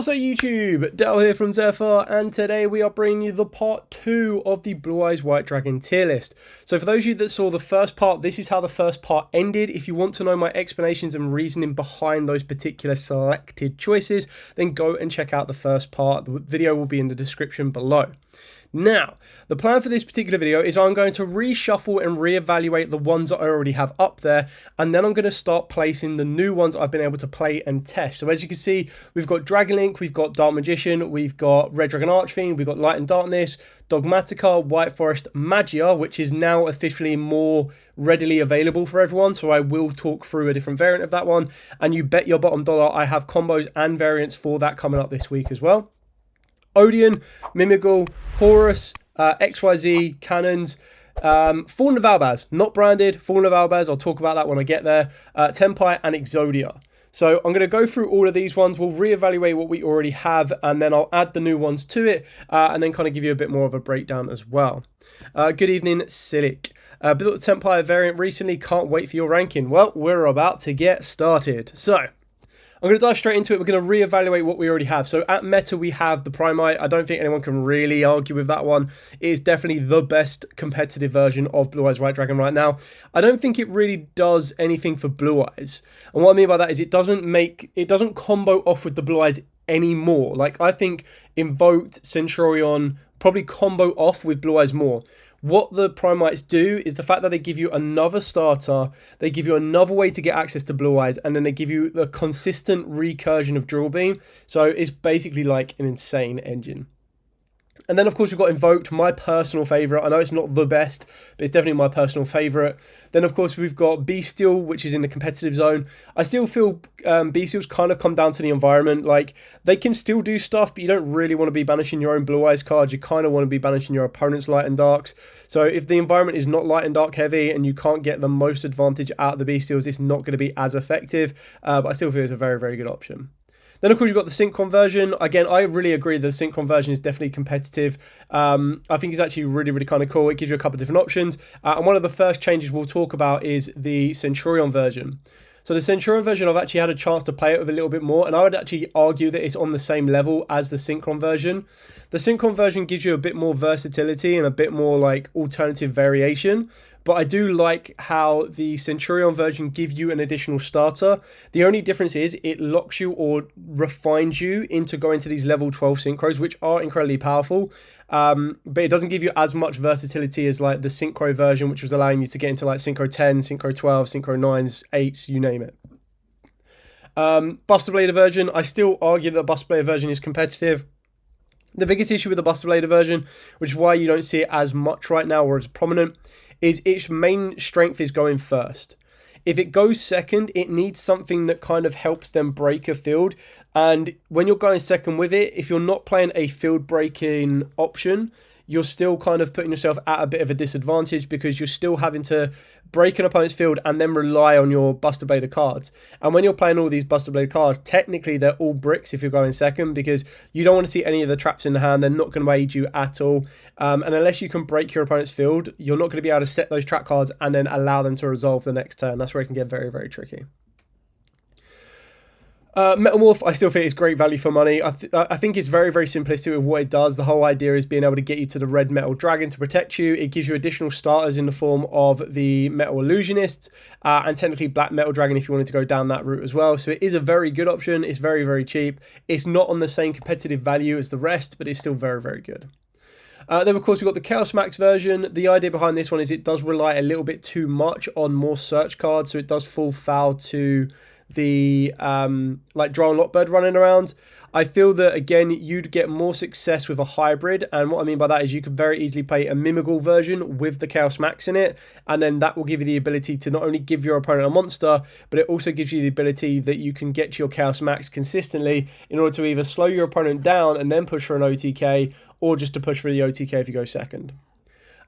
What's up YouTube, Dell here from Zephyr, and today we are bringing you the part 2 of the Blue Eyes White Dragon tier list. So for those of you that saw the first part, this is how the first part ended. If you want to know my explanations and reasoning behind those particular selected choices, then go and check out the first part. The video will be in the description below. Now, the plan for this particular video is I'm going to reshuffle and reevaluate the ones that I already have up there, and then I'm going to start placing the new ones I've been able to play and test. So as you can see, we've got Dragon Link, we've got Dark Magician, we've got Red Dragon Archfiend, we've got Light and Darkness, Dogmatika, White Forest, Magia, which is now officially more readily available for everyone, so I will talk through a different variant of that one, and you bet your bottom dollar I have combos and variants for that coming up this week as well. Odon, Mimigle, Horus, XYZ, Cannons, Fallen of Albaz, not branded, Fallen of Albaz, I'll talk about that when I get there, Tenpai and Exodia. So I'm going to go through all of these ones, we'll reevaluate what we already have, and then I'll add the new ones to it, and then kind of give you a bit more of a breakdown as well. Good evening, Silic. Built the Tenpai variant recently, can't wait for your ranking. Well, we're about to get started. So, I'm going to dive straight into it. We're going to reevaluate what we already have. So at meta, we have the Primite. I don't think anyone can really argue with that one. It is definitely the best competitive version of Blue Eyes White Dragon right now. I don't think it really does anything for Blue Eyes. And what I mean by that is it doesn't combo off with the Blue Eyes anymore. Like, I think Invoked, Centurion probably combo off with Blue Eyes more. What the Primites do is the fact that they give you another starter, they give you another way to get access to Blue Eyes, and then they give you the consistent recursion of Drill Beam. So it's basically like an insane engine. And then, of course, we've got Invoked, my personal favourite. I know it's not the best, but it's definitely my personal favourite. Then, of course, we've got Bestial, which is in the competitive zone. I still feel Bestials kind of come down to the environment. Like, they can still do stuff, but you don't really want to be banishing your own Blue Eyes cards. You kind of want to be banishing your opponent's Light and Darks. So if the environment is not Light and Dark heavy and you can't get the most advantage out of the Bestials, it's not going to be as effective. But I still feel it's a very, very good option. Then, of course, you've got the Synchron version. Again, I really agree that the Synchron version is definitely competitive. I think it's actually really, really kind of cool. It gives you a couple of different options. And one of the first changes we'll talk about is the Centurion version. So the Centurion version, I've actually had a chance to play it with a little bit more, and I would actually argue that it's on the same level as the Synchron version. The Synchron version gives you a bit more versatility and a bit more like alternative variation, but I do like how the Centurion version gives you an additional starter. The only difference is it locks you or refines you into going to these level 12 synchros, which are incredibly powerful. But it doesn't give you as much versatility as like the Synchro version, which was allowing you to get into like Synchro 10, Synchro 12, Synchro 9s, 8s, you name it. Buster Blader version, I still argue that the Buster Blader version is competitive. The biggest issue with the Buster Blader version, which is why you don't see it as much right now or as prominent, is its main strength is going first. If it goes second, it needs something that kind of helps them break a field. And when you're going second with it, if you're not playing a field breaking option, you're still kind of putting yourself at a bit of a disadvantage because you're still having to break an opponent's field and then rely on your Buster Blader cards. And when you're playing all these Buster Blader cards, technically they're all bricks if you're going second because you don't want to see any of the traps in the hand. They're not going to aid you at all. And unless you can break your opponent's field, you're not going to be able to set those trap cards and then allow them to resolve the next turn. That's where it can get very, very tricky. Metamorph, I still think it's great value for money. I think it's very, very simplistic with what it does. The whole idea is being able to get you to the red metal dragon to protect you. It gives you additional starters in the form of the metal illusionist and technically black metal dragon if you wanted to go down that route as well. So it is a very good option. It's very, very cheap. It's not on the same competitive value as the rest, but it's still very, very good. Then, of course, we've got the Chaos Max version. The idea behind this one is it does rely a little bit too much on more search cards, so it does fall foul to the like Drow and Lockbird running around. I feel that, again, you'd get more success with a hybrid, and what I mean by that is you could very easily play a Mimigle version with the Chaos Max in it, and then that will give you the ability to not only give your opponent a monster, but it also gives you the ability that you can get your Chaos Max consistently in order to either slow your opponent down and then push for an OTK, or just to push for the OTK if you go second.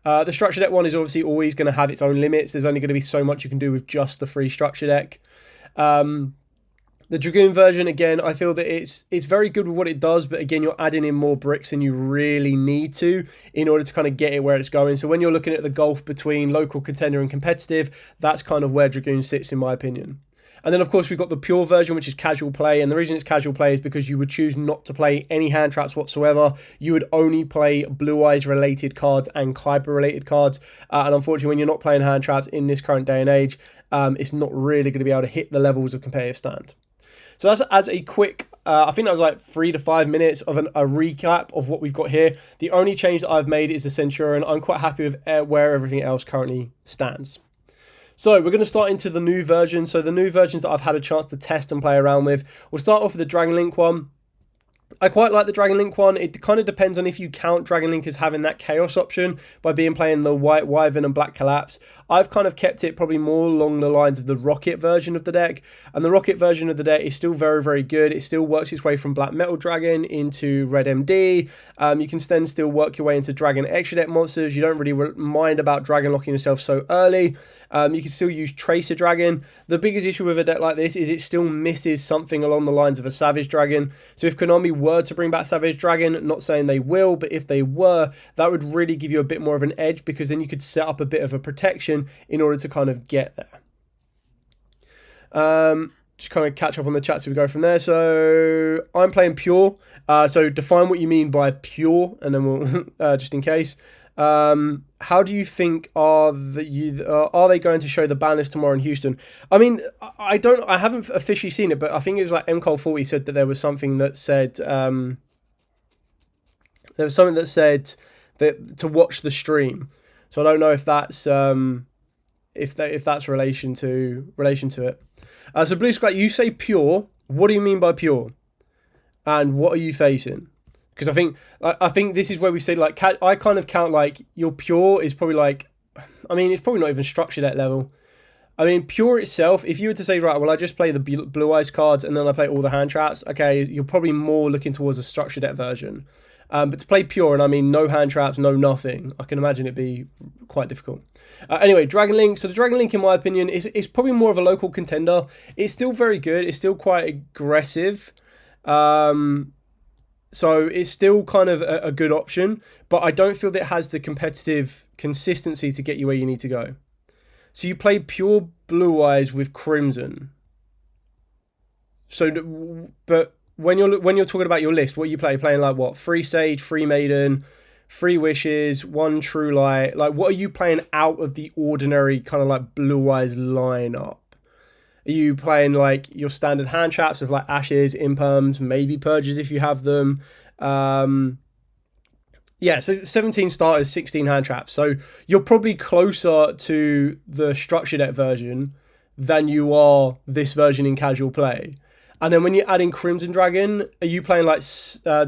The structure deck one is obviously always going to have its own limits. There's only going to be so much you can do with just the free structure deck. The Dragoon version, again, I feel that it's very good with what it does, but again, you're adding in more bricks than you really need to in order to kind of get it where it's going. So when you're looking at the gulf between local, contender, and competitive, that's kind of where Dragoon sits, in my opinion. And then, of course, we've got the pure version, which is casual play. And the reason it's casual play is because you would choose not to play any hand traps whatsoever. You would only play Blue Eyes related cards and Kaiba related cards. And unfortunately, when you're not playing hand traps in this current day and age, it's not really going to be able to hit the levels of competitive stand. So that's as a quick, I think that was like 3 to 5 minutes of a recap of what we've got here. The only change that I've made is the Centurion. I'm quite happy with where everything else currently stands. So we're going to start into the new version. So the new versions that I've had a chance to test and play around with. We'll start off with the Dragon Link one. I quite like the Dragon Link one. It kind of depends on if you count Dragon Link as having that Chaos option by playing the White Wyvern and Black Collapse. I've kind of kept it probably more along the lines of the Rocket version of the deck. And the Rocket version of the deck is still very, very good. It still works its way from Black Metal Dragon into Red MD. You can then still work your way into Dragon Extra Deck monsters. You don't really mind about Dragon locking yourself so early. You can still use Tracer Dragon. The biggest issue with a deck like this is it still misses something along the lines of a Savage Dragon. So if Konami were to bring back Savage Dragon, not saying they will, but if they were, that would really give you a bit more of an edge, because then you could set up a bit of a protection in order to kind of get there. Just kind of catch up on the chat so we go from there. So I'm playing pure. So define what you mean by pure, and then we'll just in case. How do you think are they going to show the ban list tomorrow in Houston? I mean, I haven't officially seen it, but I think it was like MCOL40 said that there was something that said that to watch the stream. So I don't know if that's if that's relation to it. So Blue Sky, you say pure. What do you mean by pure? And what are you facing? Because I think this is where we say, like, I kind of count like your pure is probably like, I mean, it's probably not even structured at level. I mean, pure itself, if you were to say, right, well, I just play the Blue Eyes cards and then I play all the hand traps, okay, you're probably more looking towards a structured deck version. But to play pure, and I mean no hand traps, no nothing, I can imagine it'd be quite difficult. Anyway, Dragon Link. So the Dragon Link, in my opinion, is probably more of a local contender. It's still very good. It's still quite aggressive. So it's still kind of a good option, but I don't feel that it has the competitive consistency to get you where you need to go. So you play pure Blue Eyes with Crimson. So, but when you're talking about your list, what you play? You're playing like what? 3 Sage, 3 Maiden, 3 Wishes, 1 True Light. Like, what are you playing out of the ordinary kind of like Blue Eyes lineup? Are you playing like your standard hand traps of like Ashes, Imperms, maybe Purges if you have them? Yeah, so 17 starters, 16 hand traps. So you're probably closer to the structure deck version than you are this version in casual play. And then when you add in Crimson Dragon, are you playing like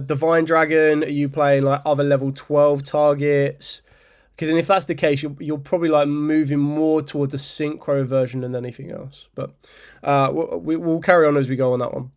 Divine Dragon? Are you playing like other level 12 targets? Because then if that's the case, you're probably like moving more towards a synchro version than anything else. But we'll carry on as we go on that one.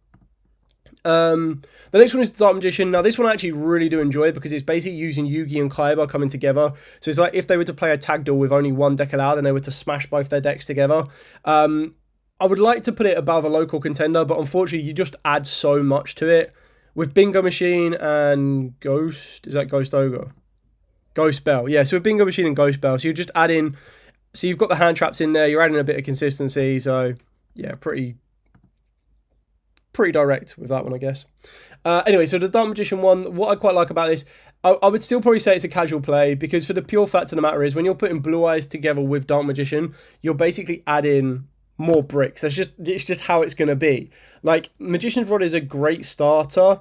The next one is the Dark Magician. Now this one I actually really do enjoy because it's basically using Yugioh and Kaiba coming together. So it's like if they were to play a tag duel with only one deck allowed and they were to smash both their decks together. I would like to put it above a local contender, but unfortunately you just add so much to it. With Bingo Machine and Ghost, is that Ghost Ogre? Ghost Bell, yeah, so with Bingo Machine and Ghost Bell, so you just add in, so you've got the hand traps in there, you're adding a bit of consistency, so yeah, pretty direct with that one, I guess. Anyway, so the Dark Magician one, what I quite like about this, I would still probably say it's a casual play, because for the pure fact of the matter is, when you're putting Blue Eyes together with Dark Magician, you're basically adding more bricks. It's just how it's going to be. Like, Magician's Rod is a great starter,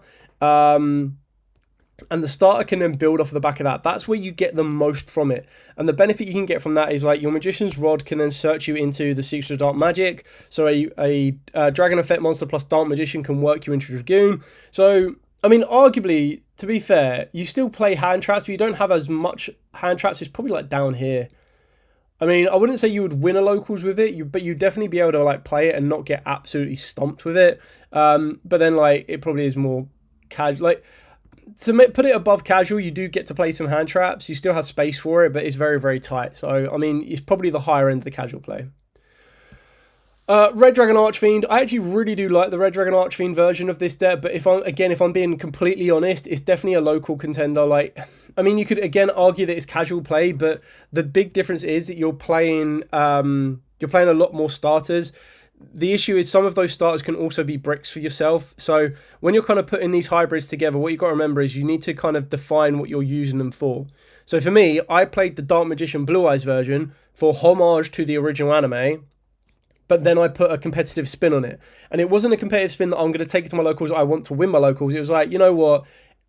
and the starter can then build off the back of that. That's where you get the most from it. And the benefit you can get from that is like your Magician's Rod can then search you into the Secrets of Dark Magic. So a Dragon Effect monster plus Dark Magician can work you into Dragoon. So, I mean, arguably, to be fair, you still play hand traps, but you don't have as much hand traps. It's probably like down here. I mean, I wouldn't say you would win a locals with it, but you'd definitely be able to like play it and not get absolutely stomped with it. But then like it probably is more casual. Like, to put it above casual, you do get to play some hand traps. You still have space for it, but it's very, very tight. So, I mean, it's probably the higher end of the casual play. Red Dragon Archfiend. I actually really do like the Red Dragon Archfiend version of this deck, but if I'm being completely honest, it's definitely a local contender. Like, I mean, you could again argue that it's casual play, but the big difference is that you're playing a lot more starters. the issue is some of those starters can also be bricks for yourself. So when you're kind of putting these hybrids together, what you've got to remember is you need to kind of define what you're using them for. So for me, I played the Dark Magician Blue Eyes version for homage to the original anime, but then I put a competitive spin on it. And it wasn't a competitive spin that I'm going to take it to my locals, I want to win my locals. It was like, you know what?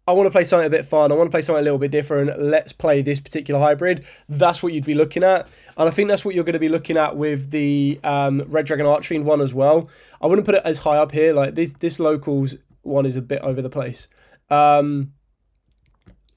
I want to play something a bit fun. I want to play something a little bit different. Let's play this particular hybrid. That's what you'd be looking at. And I think that's what you're going to be looking at with the Red Dragon Archfiend one as well. I wouldn't put it as high up here. Like this locals one is a bit over the place.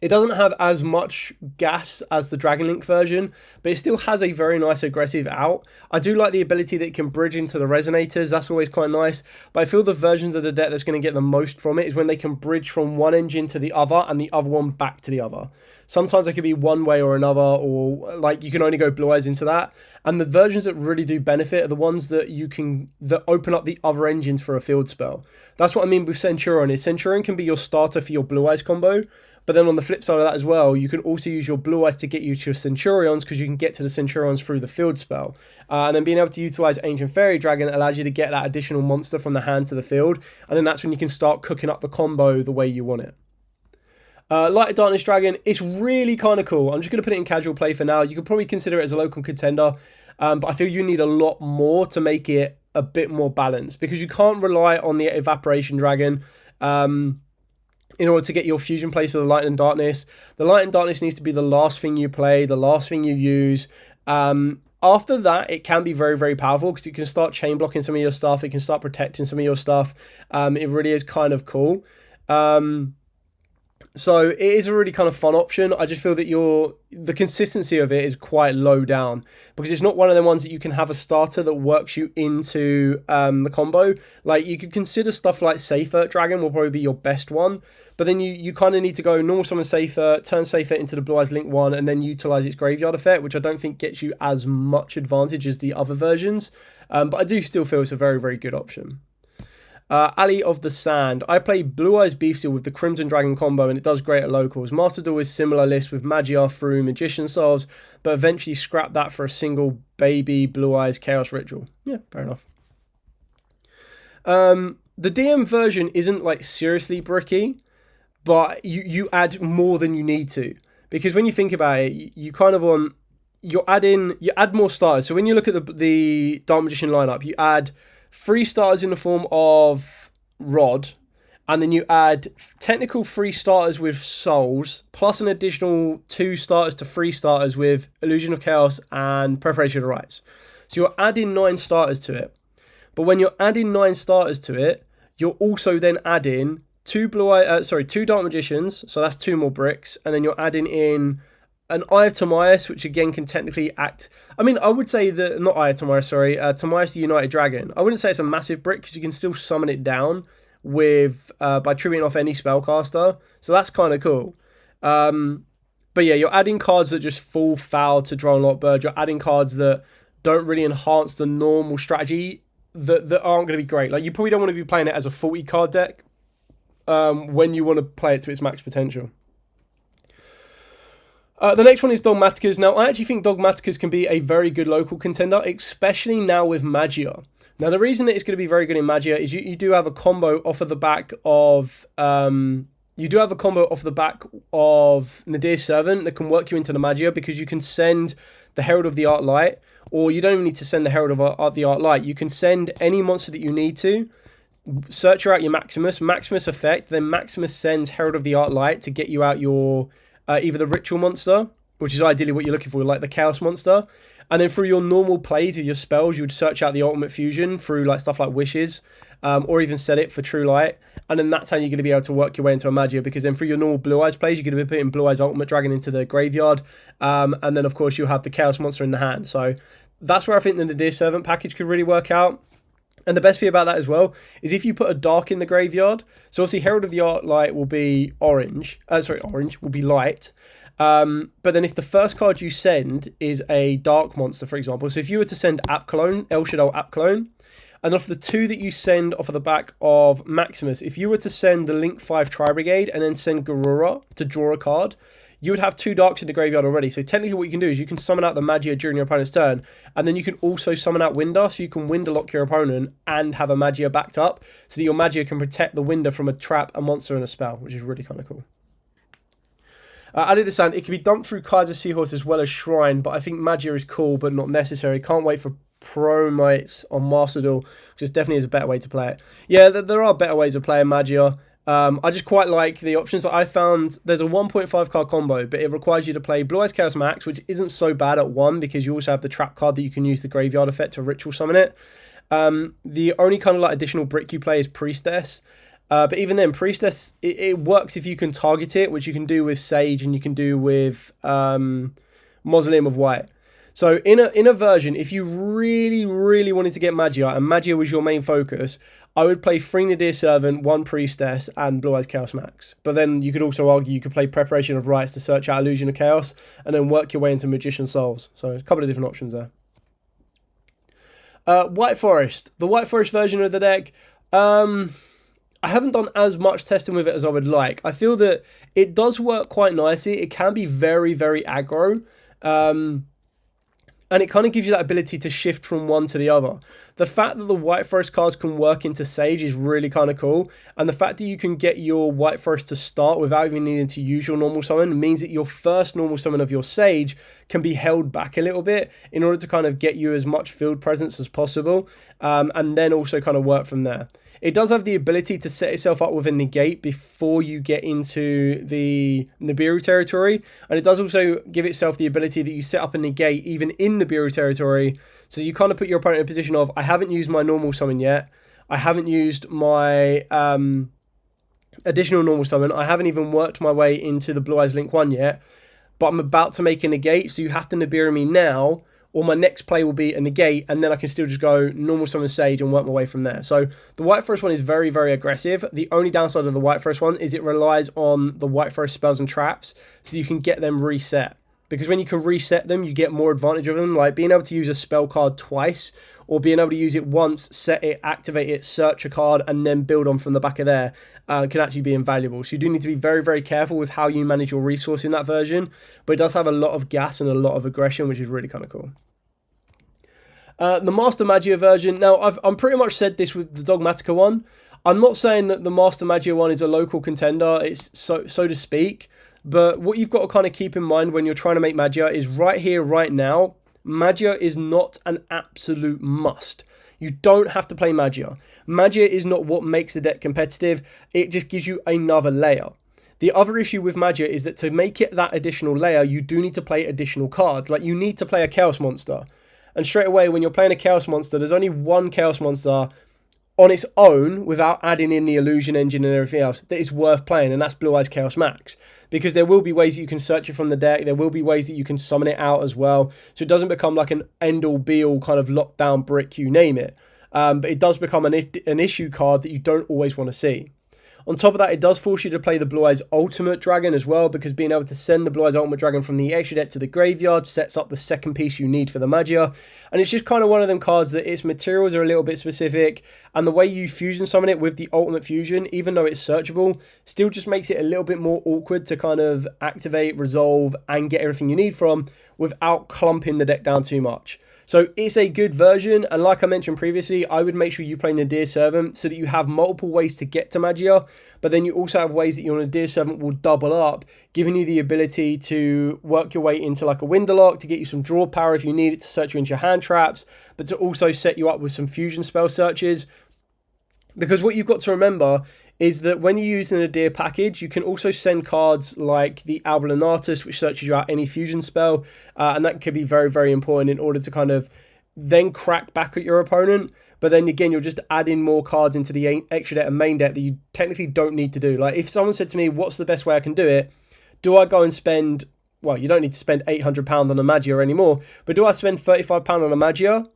It doesn't have as much gas as the Dragon Link version, but it still has a very nice aggressive out. I do like the ability that it can bridge into the resonators. That's always quite nice. But I feel the versions of the deck that's going to get the most from it is when they can bridge from one engine to the other and the other one back to the other. Sometimes it could be one way or another, or like you can only go blue eyes into that. And the versions that really do benefit are the ones that that open up the other engines for a field spell. That's what I mean with Centurion. Centurion can be your starter for your blue eyes combo. But then on the flip side of that as well, you can also use your blue eyes to get you to your Centurions, because you can get to the Centurions through the field spell. And then being able to utilize Ancient Fairy Dragon allows you to get that additional monster from the hand to the field. And then that's when you can start cooking up the combo the way you want it. Light of Darkness Dragon, it's really kind of cool. I'm just going to put it in casual play for now. You could probably consider it as a local contender. But I feel you need a lot more to make it a bit more balanced, because you can't rely on the Evaporation Dragon. In order to get your fusion plays for the Light and Darkness. The Light and Darkness needs to be the last thing you play, the last thing you use. After that, it can be very, very powerful, because it can start chain blocking some of your stuff. It can start protecting some of your stuff. It really is kind of cool. So it is a really kind of fun option. I just feel that the consistency of it is quite low down, because it's not one of the ones that you can have a starter that works you into the combo. Like you could consider stuff like Safer Dragon will probably be your best one, but then you kind of need to go normal summon Safer, turn Safer into the Blue Eyes Link one, and then utilize its graveyard effect, which I don't think gets you as much advantage as the other versions. But I do still feel it's a very, very good option. Alley of the Sand. I play Blue Eyes Bestial with the Crimson Dragon combo, and it does great at locals. Master Duel is similar list with Magia through Magician Souls, but eventually scrap that for a single baby Blue Eyes Chaos Ritual. Yeah, fair enough. The DM version isn't like seriously bricky, but you add more than you need to, because when you think about it, you kind of want you add more starters. So when you look at the Dark Magician lineup, you add 3 starters in the form of Rod, and then you add technical 3 starters with Souls, plus an additional 2 starters to 3 starters with Illusion of Chaos and Preparation of Rites. So you're adding 9 starters to it. But when you're adding 9 starters to it, you're also then adding 2 Dark Magicians, so that's 2 more bricks, and then you're adding in an Eye of Timaeus, which again can technically act. I mean, I would say that, not Eye of Timaeus, sorry, Timaeus the United Dragon. I wouldn't say it's a massive brick, because you can still summon it down with by tributing off any spellcaster. So that's kind of cool. But yeah, you're adding cards that just fall foul to Drone Lock Bird. You're adding cards that don't really enhance the normal strategy that aren't going to be great. Like, you probably don't want to be playing it as a 40 card deck when you want to play it to its max potential. The next one is Dogmatikas. Now, I actually think Dogmatikas can be a very good local contender, especially now with Magia. Now, the reason that it's going to be very good in Magia is you do have a combo off of the back of Nadir's Servant that can work you into the Magia, because you can send the Herald of the Art Light, or you don't even need to send the Herald of the Art Light. You can send any monster that you need to. Search out your Maximus effect, then Maximus sends Herald of the Art Light to get you out your either the Ritual monster, which is ideally what you're looking for, like the Chaos monster, and then through your normal plays with your spells, you would search out the Ultimate Fusion through like stuff like Wishes, or even set it for True Light, and then that's how you're going to be able to work your way into a Magia, because then through your normal Blue Eyes plays, you're going to be putting Blue Eyes Ultimate Dragon into the graveyard, and then of course you'll have the Chaos monster in the hand. So that's where I think the Nadir Servant package could really work out. And the best thing about that as well is if you put a dark in the graveyard, so obviously Herald of the Art Light will be orange will be light. But then if the first card you send is a dark monster, for example, so if you were to send App Clone, El Shaddai App Clone, and off the 2 that you send off of the back of Maximus, if you were to send the Link 5 Tri-Brigade and then send Garura to draw a card, you would have 2 darks in the graveyard already. So technically what you can do is you can summon out the Magia during your opponent's turn, and then you can also summon out Winder, so you can Winder lock your opponent and have a Magia backed up, so that your Magia can protect the Winder from a trap, a monster, and a spell, which is really kind of cool. I did understand it can be dumped through Kaiser Seahorse as well as Shrine, but I think Magia is cool but not necessary. Can't wait for Pro Mates on Master Duel, because definitely is a better way to play it. Yeah, there are better ways of playing Magia. I just quite like the options that I found. There's a 1.5 card combo, but it requires you to play Blue Eyes Chaos Max, which isn't so bad at 1, because you also have the trap card that you can use the graveyard effect to ritual summon it. The only kind of like additional brick you play is Priestess. But even then, Priestess, it works if you can target it, which you can do with Sage and you can do with Mausoleum of White. So in a version, if you really, really wanted to get Magia, and Magia was your main focus, I would play 3 Nadir Servant, 1 Priestess, and Blue Eyes Chaos Max. But then you could also argue you could play Preparation of Rites to search out Illusion of Chaos, and then work your way into Magician Souls. So a couple of different options there. White Forest. The White Forest version of the deck, I haven't done as much testing with it as I would like. I feel that it does work quite nicely. It can be very, very aggro. And it kind of gives you that ability to shift from one to the other. The fact that the White Forest cards can work into Sage is really kind of cool. And the fact that you can get your White Forest to start without even needing to use your normal summon means that your first normal summon of your Sage can be held back a little bit in order to kind of get you as much field presence as possible. And then also kind of work from there. It does have the ability to set itself up with a negate before you get into the Nibiru territory. And it does also give itself the ability that you set up a negate even in Nibiru territory. So you kind of put your opponent in a position of, I haven't used my normal summon yet. I haven't used my additional normal summon. I haven't even worked my way into the Blue Eyes Link 1 yet. But I'm about to make a negate, so you have to Nibiru me now, or my next play will be a negate, and then I can still just go normal summon Sage and work my way from there. So the White Forest one is very, very aggressive. The only downside of the White Forest one is it relies on the White Forest spells and traps, so you can get them reset. Because when you can reset them, you get more advantage of them. Like being able to use a spell card twice, or being able to use it once, set it, activate it, search a card, and then build on from the back of there, can actually be invaluable. So you do need to be very, very careful with how you manage your resource in that version. But it does have a lot of gas and a lot of aggression, which is really kind of cool. The Master Magia version. Now, I'm pretty much said this with the Dogmatika one. I'm not saying that the Master Magia one is a local contender, it's so to speak. But what you've got to kind of keep in mind when you're trying to make Magia is right here, right now, Magia is not an absolute must. You don't have to play Magia. Magia is not what makes the deck competitive. It just gives you another layer. The other issue with Magia is that to make it that additional layer, you do need to play additional cards. Like you need to play a Chaos Monster. And straight away, when you're playing a Chaos Monster, there's only one Chaos Monster on its own, without adding in the Illusion Engine and everything else, that is worth playing, and that's Blue Eyes Chaos Max. Because there will be ways that you can search it from the deck, there will be ways that you can summon it out as well, so it doesn't become like an end-all, be-all kind of lockdown brick, you name it. But it does become an issue card that you don't always want to see. On top of that, it does force you to play the Blue Eyes Ultimate Dragon as well, because being able to send the Blue Eyes Ultimate Dragon from the extra deck to the graveyard sets up the second piece you need for the Magia. And it's just kind of one of them cards that its materials are a little bit specific, and the way you fusion summon it with the Ultimate Fusion, even though it's searchable, still just makes it a little bit more awkward to kind of activate, resolve, and get everything you need from without clumping the deck down too much. So it's a good version, and like I mentioned previously, I would make sure you play Nadir Servant so that you have multiple ways to get to Magia, but then you also have ways that your Nadir Servant will double up, giving you the ability to work your way into like a Winderlock to get you some draw power if you need it to search you into your hand traps, but to also set you up with some fusion spell searches. Because what you've got to remember is that when you use the Nadir package, you can also send cards like the Albaz, which searches you out any fusion spell, and that could be very, very important in order to kind of then crack back at your opponent. But then again, you're just adding more cards into the extra deck and main deck that you technically don't need to do. Like if someone said to me, what's the best way I can do it? Do I go and spend, well, you don't need to spend £800 on a Magia anymore, but do I spend £35 on a Magia?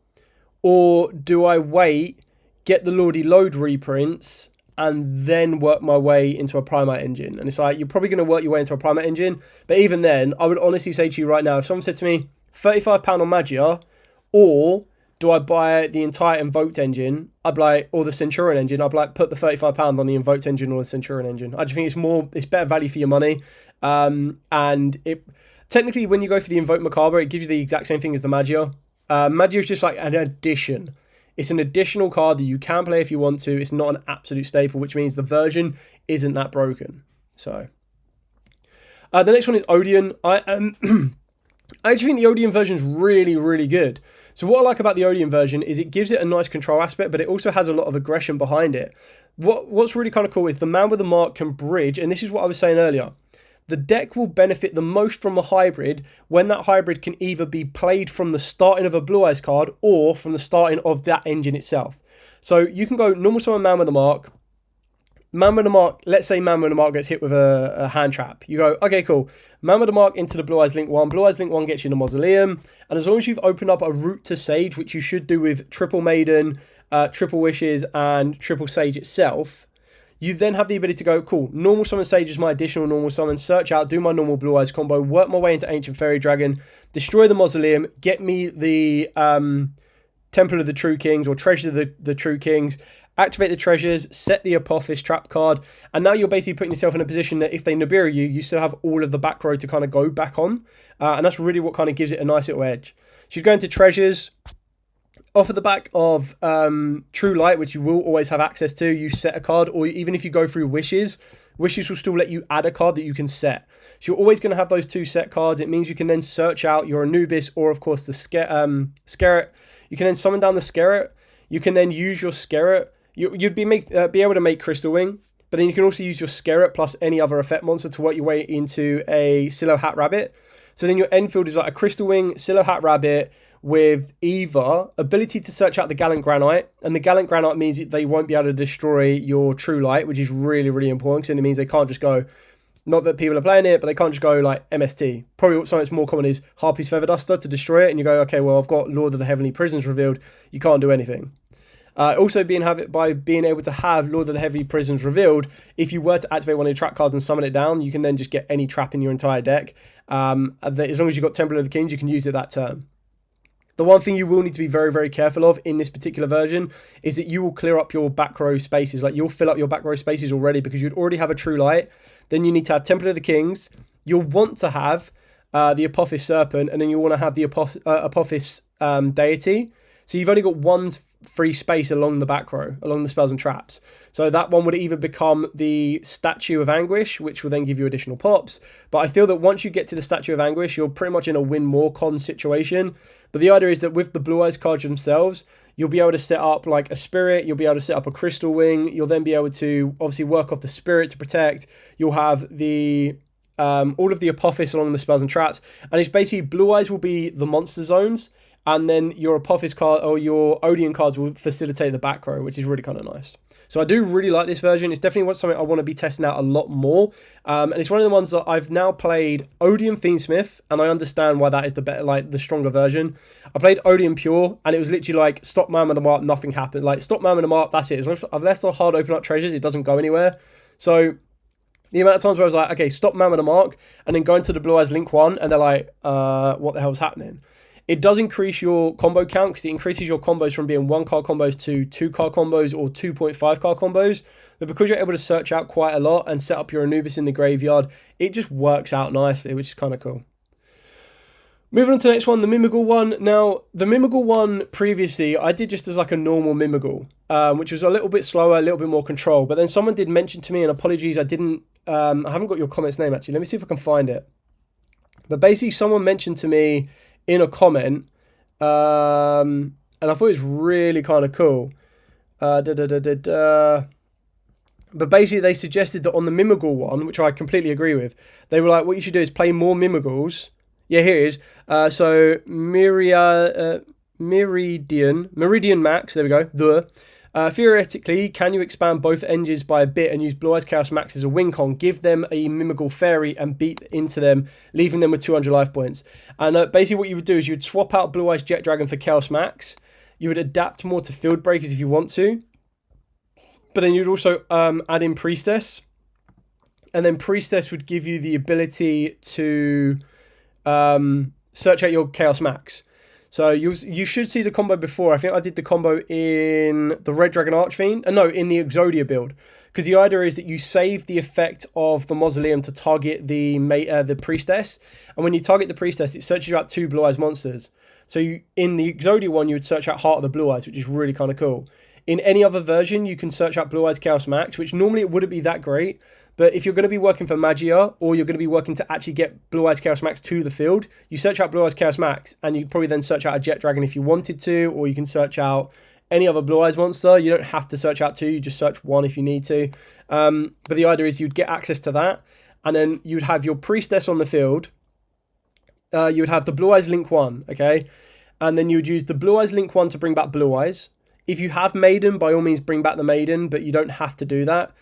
Or do I wait, get the Lordy Load reprints, and then work my way into a Primate engine? And it's like, you're probably going to work your way into a Primate engine, but even then, I would honestly say to you right now, if someone said to me, £35 on Magia, or do I buy the entire Invoked engine, I'd be like, or the Centurion engine, I'd be like, put the £35 on the Invoked engine or the Centurion engine. I just think it's better value for your money, And it technically, when you go for the Invoke Macabre, it gives you the exact same thing as the Magia. Magia is just like an addition. It's an additional card that you can play if you want to. It's not an absolute staple, which means the version isn't that broken. So, the next one is Odon. I actually think the Odon version is really, really good. So what I like about the Odon version is it gives it a nice control aspect, but it also has a lot of aggression behind it. What's really kind of cool is the Man with the Mark can bridge, and this is what I was saying earlier. The deck will benefit the most from a hybrid when that hybrid can either be played from the starting of a Blue Eyes card or from the starting of that engine itself. So you can go normal summon Man with the Mark. Man with the Mark, let's say Man with the Mark gets hit with a hand trap. You go, okay, cool. Man with the Mark into the Blue Eyes Link 1. Blue Eyes Link 1 gets you the Mausoleum. And as long as you've opened up a route to Sage, which you should do with Triple Maiden, Triple Wishes, and Triple Sage itself, you then have the ability to go, cool, normal summon Sage is my additional normal summon, search out, do my normal Blue Eyes combo, work my way into Ancient Fairy Dragon, destroy the Mausoleum, get me the Temple of the True Kings or Treasure of the True Kings, activate the treasures, set the Apophis trap card, and now you're basically putting yourself in a position that if they Nibiru you, you still have all of the back row to kind of go back on, and that's really what kind of gives it a nice little edge. So you go into treasures. Off of the back of True Light, which you will always have access to, you set a card, or even if you go through Wishes, Wishes will still let you add a card that you can set. So you're always going to have those two set cards. It means you can then search out your Anubis or, of course, the Skerrit. You can then summon down the Skerrit. You can then use your Skerrit. You'd be able to make Crystal Wing, but then you can also use your Skerrit plus any other effect monster to work your way into a Silo Hat Rabbit. So then your end field is like a Crystal Wing, Silo Hat Rabbit, with either ability to search out the Gallant Granite, and the Gallant Granite means they won't be able to destroy your True Light, which is really, really important, because it means they can't just go, not that people are playing it, but they can't just go like MST. Probably something that's more common is Harpy's Feather Duster to destroy it, and you go, okay, well, I've got Lord of the Heavenly Prisons revealed, you can't do anything. Also, by being able to have Lord of the Heavy Prisons revealed, if you were to activate one of your trap cards and summon it down, you can then just get any trap in your entire deck. As long as you've got Temple of the Kings, you can use it that turn. The one thing you will need to be very, very careful of in this particular version is that you will clear up your back row spaces. Like, you'll fill up your back row spaces already because you'd already have a True Light. Then you need to have Temple of the Kings. You'll want to have the Apophis Serpent, and then you want to have the Apophis Deity. So you've only got one free space along the back row, along the spells and traps. So that one would either become the Statue of Anguish, which will then give you additional pops. But I feel that once you get to the Statue of Anguish, you're pretty much in a win more con situation. But the idea is that with the Blue Eyes cards themselves, you'll be able to set up like a Spirit, you'll be able to set up a Crystal Wing, you'll then be able to obviously work off the Spirit to protect, you'll have the all of the Apophis along the spells and traps, and it's basically Blue Eyes will be the monster zones, and then your Apophis card or your Odon cards will facilitate the back row, which is really kind of nice. So I do really like this version. It's definitely something I want to be testing out a lot more. And it's one of the ones that I've now played Odon Fiendsmith, and I understand why that is the better, like the stronger version. I played Odon Pure, and it was literally like stop Man with the Mark, nothing happened. Like stop Man with the Mark, that's it. Unless I hard open up treasures, it doesn't go anywhere. So the amount of times where I was like, okay, stop Man with the Mark, and then go into the Blue Eyes Link 1, and they're like, what the hell's happening? It does increase your combo count because it increases your combos from being 1-card combos to 2-card combos or 2.5-card combos. But because you're able to search out quite a lot and set up your Anubis in the graveyard, it just works out nicely, which is kind of cool. Moving on to the next one, the Mimigle one. Now, the Mimigle one previously, I did just as like a normal Mimigle, which was a little bit slower, a little bit more control. But then someone did mention to me, and apologies, I haven't got your comment's name actually. Let me see if I can find it. But basically, someone mentioned to me in a comment, and I thought it was really kind of cool. But basically they suggested that on the Mimigle one, which I completely agree with, they were like, what you should do is play more Mimigles. Yeah, here it is. So Meridian Max, there we go, theoretically, can you expand both engines by a bit and use Blue Eyes Chaos Max as a win con, give them a Mimigle Fairy and beat into them, leaving them with 200 life points? And basically what you would do is you would swap out Blue Eyes Jet Dragon for Chaos Max. You would adapt more to Field Breakers if you want to. But then you'd also add in Priestess. And then Priestess would give you the ability to search out your Chaos Max. So you should see the combo before. I think I did the combo in the Red Dragon Archfiend. No, in the Exodia build. Because the idea is that you save the effect of the Mausoleum to target the Priestess. And when you target the Priestess, it searches out 2 Blue Eyes monsters. So in the Exodia one, you would search out Heart of the Blue Eyes, which is really kind of cool. In any other version, you can search out Blue Eyes Chaos Max, which normally it wouldn't be that great. But if you're going to be working for Magia, or you're going to be working to actually get Blue Eyes Chaos Max to the field, you search out Blue Eyes Chaos Max, and you probably then search out a Jet Dragon if you wanted to, or you can search out any other Blue Eyes monster. You don't have to search out 2, you just search 1 if you need to. But the idea is you'd get access to that, and then you'd have your Priestess on the field. You would have the Blue Eyes Link 1, okay? And then you would use the Blue Eyes Link 1 to bring back Blue Eyes. If you have Maiden, by all means bring back the Maiden, but you don't have to do that.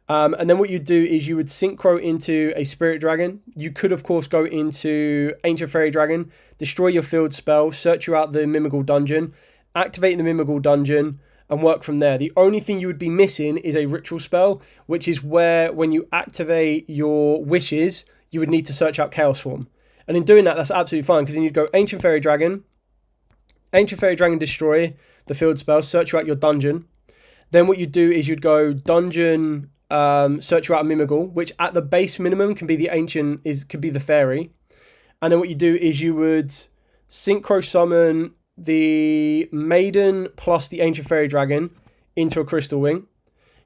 And then what you'd do is you would synchro into a Spirit Dragon. You could, of course, go into Ancient Fairy Dragon, destroy your field spell, search you out the Mimigle dungeon, activate the Mimigle dungeon, and work from there. The only thing you would be missing is a Ritual spell, which is where, when you activate your wishes, you would need to search out Chaos Form. And in doing that, that's absolutely fine, because then you'd go Ancient Fairy Dragon destroy the field spell, search you out your dungeon. Then what you'd do is you'd go dungeon, search you out a Mimigle, which at the base minimum can be the ancient, could be the fairy. And then what you do is you would synchro summon the Maiden plus the Ancient Fairy Dragon into a Crystal Wing.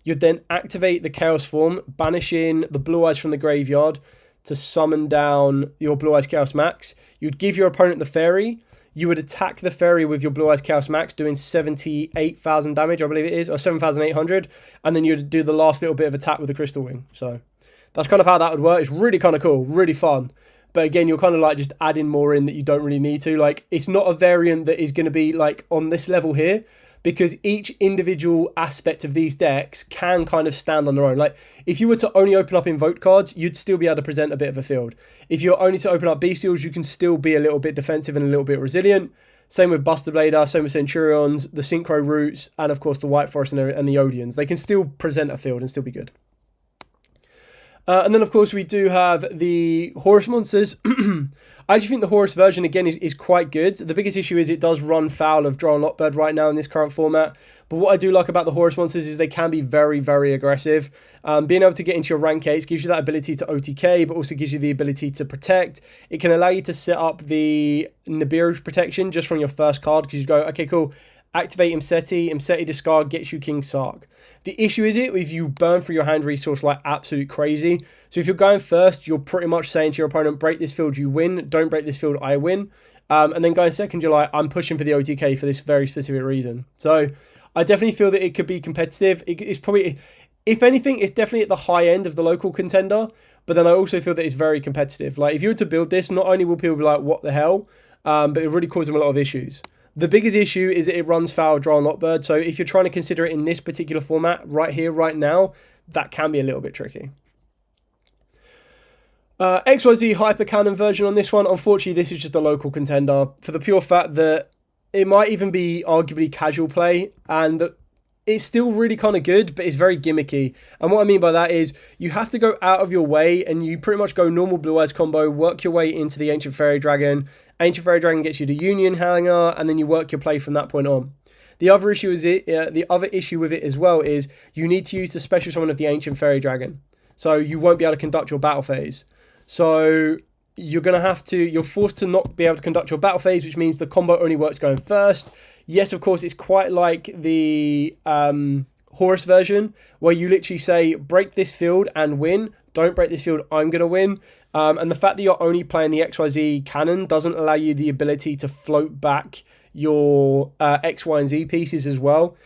You'd then activate the Chaos Form, banishing the Blue Eyes from the graveyard to summon down your Blue Eyes Chaos Max. You'd give your opponent the fairy. You would attack the fairy with your Blue Eyes Chaos Max, doing 78,000 damage, I believe it is, or 7,800. And then you'd do the last little bit of attack with the Crystal Wing. So that's kind of how that would work. It's really kind of cool, really fun. But again, you're kind of like just adding more in that you don't really need to. Like, it's not a variant that is going to be like on this level here, because each individual aspect of these decks can kind of stand on their own. Like, if you were to only open up Invoke cards, you'd still be able to present a bit of a field. If you're only to open up Bestials, you can still be a little bit defensive and a little bit resilient. Same with Buster Blader, same with Centurions, the Synchro Roots, and of course the White Forest and the Odeons. They can still present a field and still be good. And then, of course, we do have the Horus monsters. I actually think the Horus version, again, is quite good. The biggest issue is it does run foul of Drow and Lockbird right now in this current format. But what I do like about the Horus monsters is they can be very, very aggressive. Being able to get into your rank 8 gives you that ability to OTK, but also gives you the ability to protect. It can allow you to set up the Nibiru's protection just from your first card, because you go, okay, cool, activate Imseti discard gets you King Sark. The issue is if you burn through your hand resource like absolute crazy. So if you're going first, you're pretty much saying to your opponent, break this field, you win. Don't break this field, I win. And then going second, you're like, I'm pushing for the OTK for this very specific reason. So I definitely feel that it could be competitive. It's probably, if anything, it's definitely at the high end of the local contender. But then I also feel that it's very competitive. Like, if you were to build this, not only will people be like, what the hell? But it really causes them a lot of issues. The biggest issue is that it runs foul of Drow and Lockbird, so if you're trying to consider it in this particular format, right here, right now, that can be a little bit tricky. XYZ Hyper Cannon version on this one, unfortunately, this is just a local contender, for the pure fact that it might even be arguably casual play, and that it's still really kind of good, but it's very gimmicky. And what I mean by that is you have to go out of your way, and you pretty much go normal Blue Eyes combo, work your way into the Ancient Fairy Dragon. Ancient Fairy Dragon gets you the Union Hanger, and then you work your play from that point on. The other issue with it as well is you need to use the special summon of the Ancient Fairy Dragon. So you won't be able to conduct your battle phase. So you're forced to not be able to conduct your battle phase, which means the combo only works going first. Yes, of course, it's quite like the Horus version, where you literally say, break this field and win. Don't break this field, I'm going to win. And the fact that you're only playing the XYZ cannon doesn't allow you the ability to float back your X, Y, and Z pieces as well.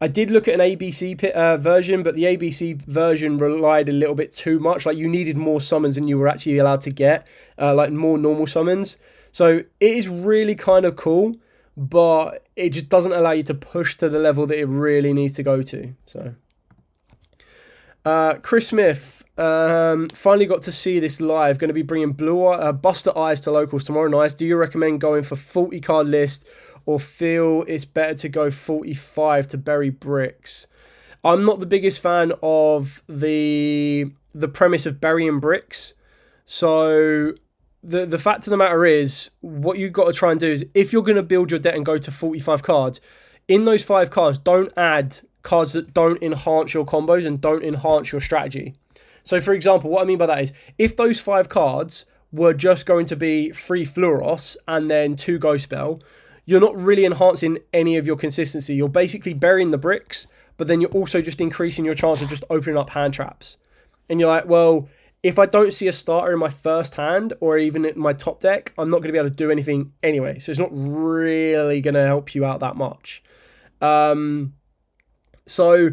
I did look at an ABC version, but the ABC version relied a little bit too much. Like, you needed more summons than you were actually allowed to get, like more normal summons. So it is really kind of cool, but it just doesn't allow you to push to the level that it really needs to go to. So Chris Smith, finally got to see this live. Going to be bringing Buster Eyes to locals tomorrow night. Do you recommend going for 40 card list, or feel it's better to go 45 to bury bricks? I'm not the biggest fan of the premise of burying bricks. So the fact of the matter is, what you've got to try and do is, if you're going to build your deck and go to 45 cards, in those 5 cards, don't add cards that don't enhance your combos and don't enhance your strategy. So, for example, what I mean by that is, if those 5 cards were just going to be 3 Fluoros and then 2 Ghost Spell, you're not really enhancing any of your consistency. You're basically burying the bricks, but then you're also just increasing your chance of just opening up hand traps. And you're like, well, if I don't see a starter in my first hand or even in my top deck, I'm not going to be able to do anything anyway. So it's not really going to help you out that much. So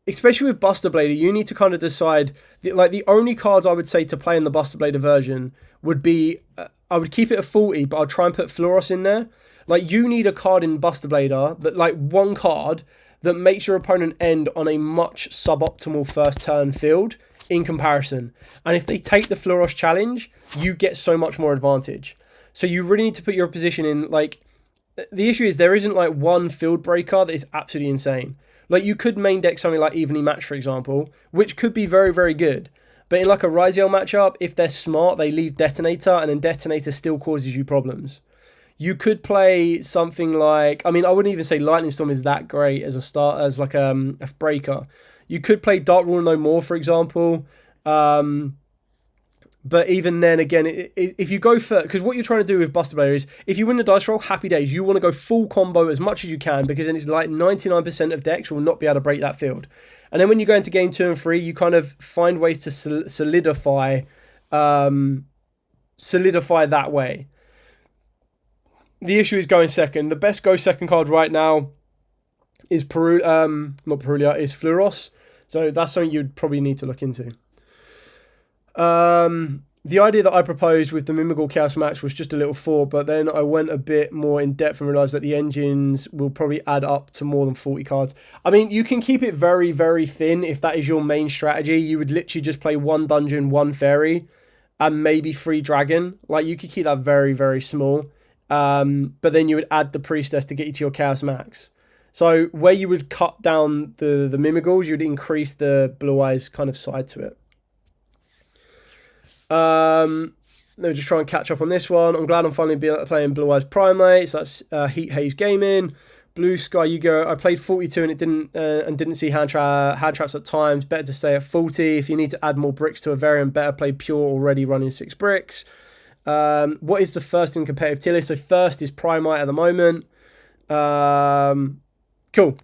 especially with Buster Blader, you need to kind of decide, like, the only cards I would say to play in the Buster Blader version would be, I would keep it at 40, but I'll try and put Fluoros in there. Like, you need a card in Buster Blader, that, like, one card that makes your opponent end on a much suboptimal first turn field in comparison. And if they take the Fluoros challenge, you get so much more advantage. So you really need to put your position in, like, the issue is there isn't like one field breaker that is absolutely insane. Like, you could main deck something like Evenly Matched, for example, which could be very, very good. But in like a Ryziel matchup, if they're smart, they leave Detonator, and then Detonator still causes you problems. You could play something like, I mean, I wouldn't even say Lightning Storm is that great as a start, as like a breaker. You could play Dark Rule No More, for example. But even then, again, if you go for, because what you're trying to do with Buster Blader is, if you win the dice roll, happy days. You want to go full combo as much as you can, because then it's like 99% of decks will not be able to break that field. And then when you go into game 2 and 3, you kind of find ways to solidify that way. The issue is going second. The best go second card right now is is Fluoros. So that's something you'd probably need to look into. The idea that I proposed with the Mimigle Chaos Max was just a little thought, but then I went a bit more in depth and realised that the engines will probably add up to more than 40 cards. I mean, you can keep it very, very thin if that is your main strategy. You would literally just play 1 dungeon, 1 fairy, and maybe 3 dragon. Like, you could keep that very, very small. But then you would add the priestess to get you to your Chaos Max. So where you would cut down the Mimigles, you would increase the Blue Eyes kind of side to it. Let me just try and catch up on this one. I'm glad I'm finally playing Blue Eyes Primates. That's Heat Haze Gaming. Blue Sky Yugioh. I played 42 and it didn't see hand traps at times. Better to stay at 40. If you need to add more bricks to a variant, better play pure already running 6 bricks. What is the first in competitive tier list? So first is Primite at the moment. Cool.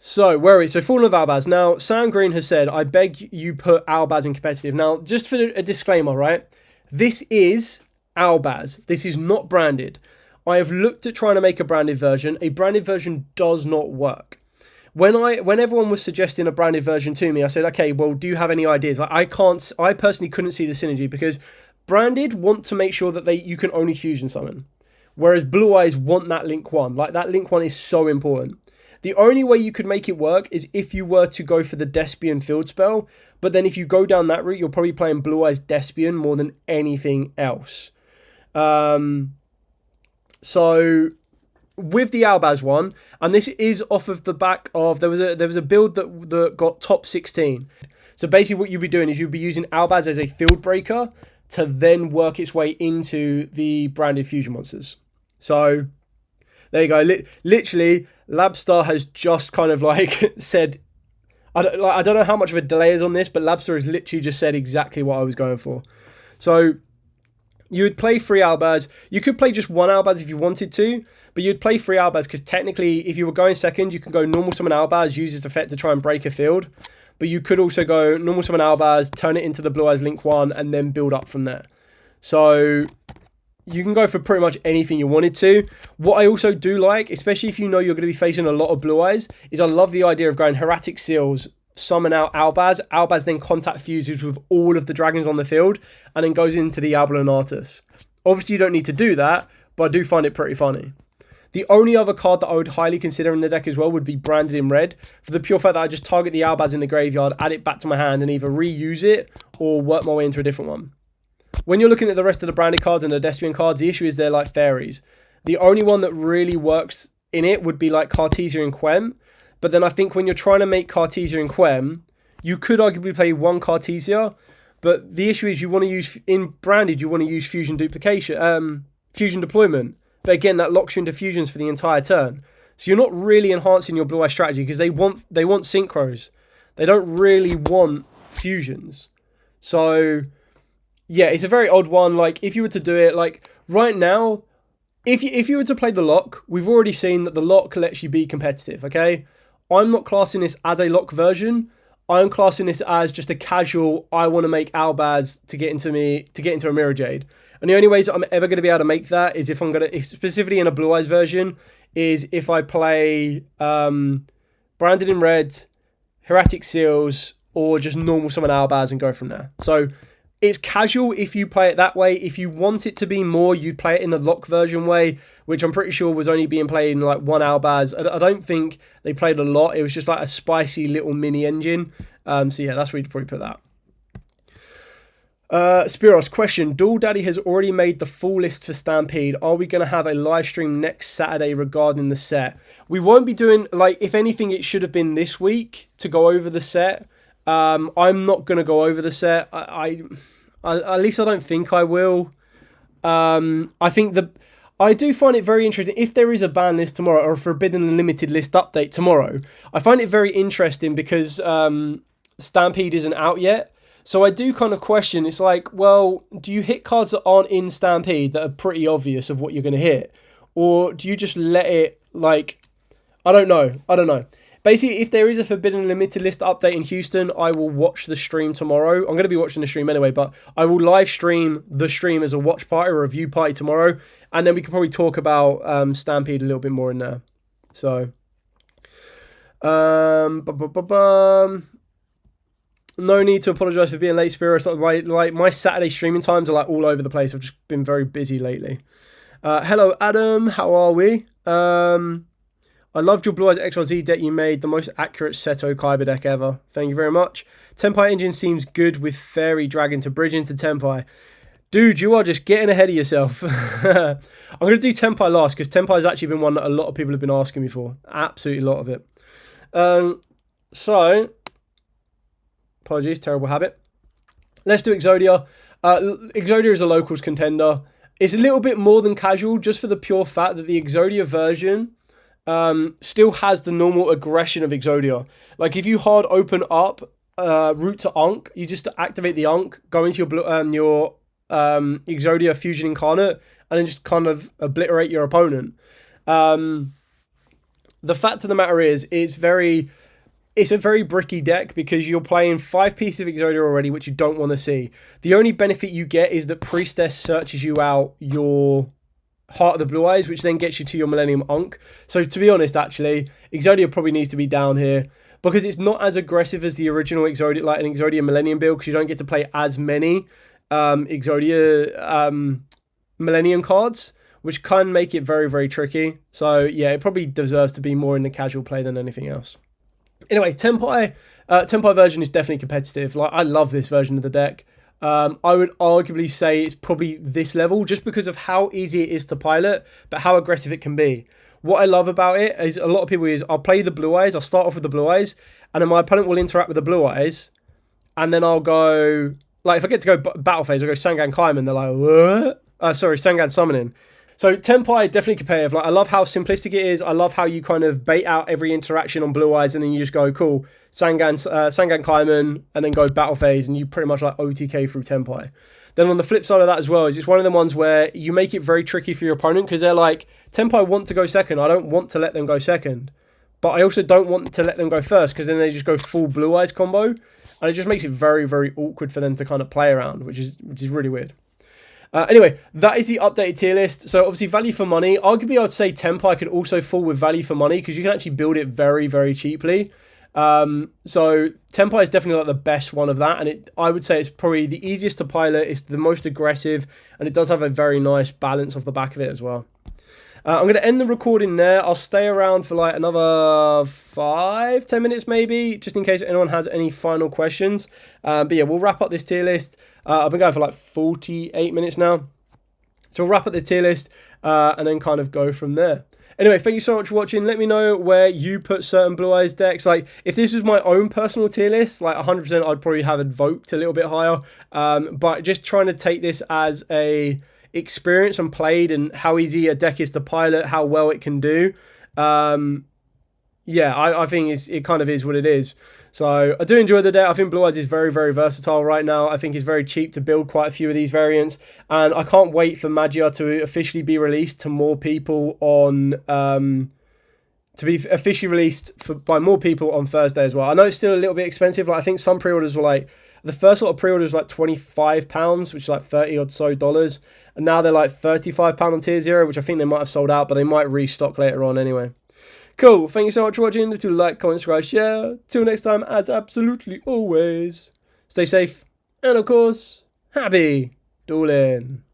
So, where are we? So, Fallen of Albaz. Now, Sam Green has said, I beg you put Albaz in competitive. Now, just for a disclaimer, right? This is Albaz. This is not branded. I have looked at trying to make a branded version. A branded version does not work. When everyone was suggesting a branded version to me, I said, okay, well, do you have any ideas? I personally couldn't see the synergy, because branded want to make sure that you can only fusion summon. Whereas Blue Eyes want that Link 1. Like, that Link 1 is so important. The only way you could make it work is if you were to go for the Despian field spell. But then if you go down that route, you're probably playing Blue Eyes Despian more than anything else. So with the Albaz one, and this is off of the back of, there was a build that got top 16. So basically what you'd be doing is you'd be using Albaz as a field breaker to then work its way into the branded fusion monsters. So there you go. Literally, Labstar has just kind of like said, I don't know how much of a delay is on this, but Labstar has literally just said exactly what I was going for. So you would play 3 Albaz. You could play just 1 Albaz if you wanted to, but you'd play 3 Albaz because technically if you were going second, you can go normal summon Albaz, use its effect to try and break a field. But you could also go normal summon Albaz, turn it into the Blue Eyes Link 1, and then build up from there. So you can go for pretty much anything you wanted to. What I also do like, especially if you know you're going to be facing a lot of Blue Eyes, is I love the idea of going Hieratic Seals, summon out Albaz. Albaz then contact fuses with all of the dragons on the field, and then goes into the Ablonatus. Obviously, you don't need to do that, but I do find it pretty funny. The only other card that I would highly consider in the deck as well would be Branded in Red, for the pure fact that I just target the Albaz in the graveyard, add it back to my hand, and either reuse it or work my way into a different one. When you're looking at the rest of the branded cards and the Despian cards, the issue is they're like fairies. The only one that really works in it would be like Cartesia and Quem. But then I think when you're trying to make Cartesia and Quem, you could arguably play 1 Cartesia, But the issue is you want to use, in Branded, you want to use fusion duplication, fusion deployment. But again, that locks you into fusions for the entire turn. So you're not really enhancing your blue eye strategy because they want synchros. They don't really want fusions. So yeah, it's a very odd one. Like if you were to do it, like right now, if you were to play the lock, we've already seen that the lock lets you be competitive. Okay, I'm not classing this as a lock version. I'm classing this as just a casual. I want to make Albaz to get into a Mirror Jade. And the only ways that I'm ever going to be able to make that is if I'm going to, specifically in a Blue Eyes version, is if I play Branded in Red, Hieratic Seals, or just normal summon Albaz and go from there. So it's casual if you play it that way. If you want it to be more, you'd play it in the lock version way, which I'm pretty sure was only being played in like one Albaz. I don't think they played a lot. It was just like a spicy little mini engine. So yeah, that's where you'd probably put that. Spiros, question. Dual Daddy has already made the full list for Stampede. Are we going to have a live stream next Saturday regarding the set? We won't be doing, like, if anything, it should have been this week to go over the set. I'm not going to go over the set. I at least I don't think I will. I think I do find it very interesting. If there is a ban list tomorrow or a Forbidden Limited list update tomorrow, I find it very interesting because Stampede isn't out yet. So I do kind of question, it's like, well, do you hit cards that aren't in Stampede that are pretty obvious of what you're going to hit? Or do you just let it, like, I don't know. Basically, if there is a Forbidden Limited list update in Houston, I will watch the stream tomorrow. I'm going to be watching the stream anyway, but I will live stream the stream as a watch party or a view party tomorrow. And then we can probably talk about Stampede a little bit more in there. So, no need to apologise for being late, Spirit. Like my Saturday streaming times are like all over the place. I've just been very busy lately. Hello, Adam. How are we? I loved your Blue Eyes XYZ deck you made. The most accurate Seto Kaiba deck ever. Thank you very much. Tenpai engine seems good with Fairy Dragon to bridge into Tenpai. Dude, you are just getting ahead of yourself. I'm going to do Tenpai last because Tenpai has actually been one that a lot of people have been asking me for. Absolutely a lot of it. So... Apologies, terrible habit. Let's do Exodia. Exodia is a locals contender. It's a little bit more than casual just for the pure fact that the Exodia version still has the normal aggression of Exodia. Like if you hard open up route to Ankh, you just activate the Ankh, go into your Exodia Fusion Incarnate, and then just kind of obliterate your opponent. The fact of the matter is, it's a very bricky deck because you're playing 5 pieces of Exodia already, which you don't want to see. The only benefit you get is that Priestess searches you out your Heart of the Blue Eyes, which then gets you to your Millennium Ankh. So to be honest, actually, Exodia probably needs to be down here because it's not as aggressive as the original Exodia, like an Exodia Millennium build, because you don't get to play as many Exodia Millennium cards, which can make it very, very tricky. So yeah, it probably deserves to be more in the casual play than anything else. Anyway, Tenpai version is definitely competitive. Like I love this version of the deck. I would arguably say it's probably this level just because of how easy it is to pilot, but how aggressive it can be. What I love about it is a lot of people is I'll play the Blue Eyes, I'll start off with the Blue Eyes, and then my opponent will interact with the Blue Eyes, and then I'll go, like if I get to go battle phase, I'll go Sangan Climbing, they're like, what? Sangan Summoning. So Tenpai, definitely competitive. Like I love how simplistic it is. I love how you kind of bait out every interaction on Blue Eyes and then you just go, cool, Sangan Kaiman, and then go battle phase and you pretty much like OTK through Tenpai. Then on the flip side of that as well is it's one of the ones where you make it very tricky for your opponent because they're like, Tenpai want to go second. I don't want to let them go second. But I also don't want to let them go first because then they just go full Blue Eyes combo. And it just makes it very, very awkward for them to kind of play around, which is really weird. Anyway, that is the updated tier list. So obviously value for money. Arguably, I would say Tenpai could also fall with value for money because you can actually build it very, very cheaply. So Tenpai is definitely like the best one of that. And I would say it's probably the easiest to pilot. It's the most aggressive. And it does have a very nice balance off the back of it as well. I'm going to end the recording there. I'll stay around for like another 5-10 minutes maybe, just in case anyone has any final questions. But yeah, we'll wrap up this tier list. I've been going for like 48 minutes now. So we'll wrap up the tier list and then kind of go from there. Anyway, thank you so much for watching. Let me know where you put certain Blue Eyes decks. Like, if this was my own personal tier list, like 100%, I'd probably have Invoked a little bit higher. But just trying to take this as a experience and played, and how easy a deck is to pilot, how well it can do. Yeah, I think it kind of is what it is. So I do enjoy the deck. I think Blue Eyes is very, very versatile right now. I think it's very cheap to build quite a few of these variants. And I can't wait for Magia to officially be released to more people on... to be officially released by more people on Thursday as well. I know it's still a little bit expensive. Like, I think some pre-orders were like... The first lot of pre-orders was like £25, which is like 30 odd so dollars. And now they're like £35 on tier 0, which I think they might have sold out, but they might restock later on anyway. Cool, thank you so much for watching. Do like, comment, subscribe, share. Till next time, as absolutely always, stay safe, and of course, happy dueling.